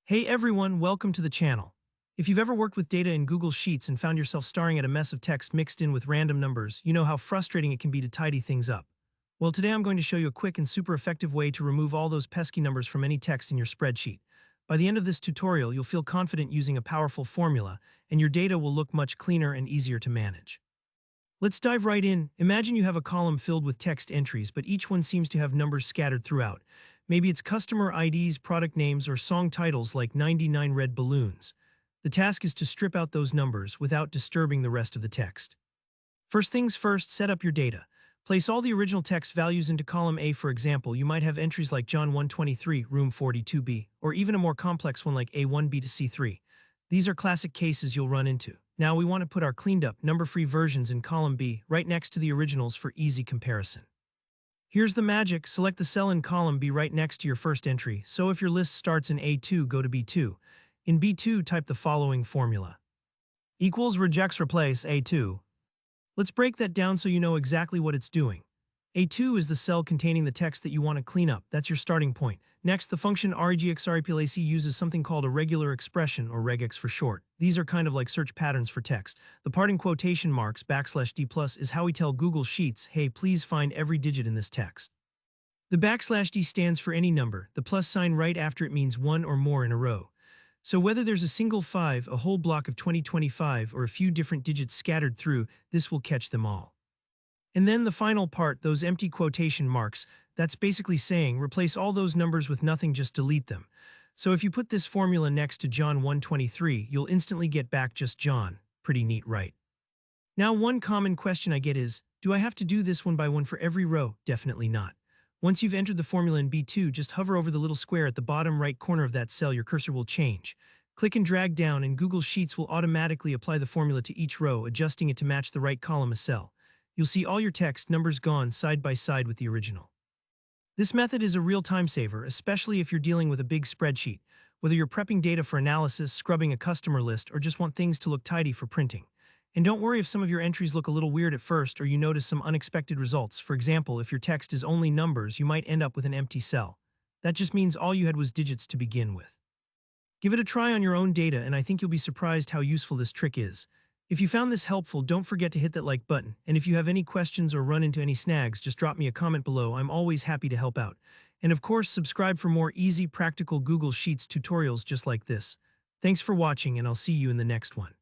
Hey everyone, welcome to the channel. If you've ever worked with data in Google Sheets and found yourself staring at a mess of text mixed in with random numbers, you know how frustrating it can be to tidy things up. Well, today I'm going to show you a quick and super effective way to remove all those pesky numbers from any text in your spreadsheet. By the end of this tutorial, you'll feel confident using a powerful formula, and your data will look much cleaner and easier to manage. Let's dive right in. Imagine you have a column filled with text entries, but each one seems to have numbers scattered throughout. Maybe it's customer IDs, product names, or song titles like 99 Red Balloons. The task is to strip out those numbers without disturbing the rest of the text. First things first, set up your data. Place all the original text values into column A. For example, you might have entries like John 123, room 42B, or even a more complex one like A1B to C3. These are classic cases you'll run into. Now we want to put our cleaned up, number-free versions in column B, right next to the originals for easy comparison. Here's the magic: select the cell in column B right next to your first entry. So if your list starts in A2, go to B2. In B2, type the following formula. Equals rejects replace A2. Let's break that down so you know exactly what it's doing. A2 is the cell containing the text that you want to clean up. That's your starting point. Next, the function regexreplace uses something called a regular expression, or regex for short. These are kind of like search patterns for text. The part in quotation marks, \d+, is how we tell Google Sheets, hey, please find every digit in this text. The \d stands for any number. The plus sign right after it means one or more in a row. So whether there's a single 5, a whole block of 2025, or a few different digits scattered through, this will catch them all. And then the final part, those empty quotation marks, that's basically saying replace all those numbers with nothing, just delete them. So if you put this formula next to John 123, you'll instantly get back just John. Pretty neat, right? Now, one common question I get is, do I have to do this one by one for every row? Definitely not. Once you've entered the formula in B2, just hover over the little square at the bottom right corner of that cell. Your cursor will change. Click and drag down, and Google Sheets will automatically apply the formula to each row, adjusting it to match the right column or cell. You'll see all your text numbers gone side by side with the original. This method is a real time saver, especially if you're dealing with a big spreadsheet, whether you're prepping data for analysis, scrubbing a customer list, or just want things to look tidy for printing. And don't worry if some of your entries look a little weird at first or you notice some unexpected results. For example, if your text is only numbers, you might end up with an empty cell. That just means all you had was digits to begin with. Give it a try on your own data, and I think you'll be surprised how useful this trick is. If you found this helpful, don't forget to hit that like button, and if you have any questions or run into any snags, just drop me a comment below. I'm always happy to help out. And of course, subscribe for more easy, practical Google Sheets tutorials just like this. Thanks for watching, and I'll see you in the next one.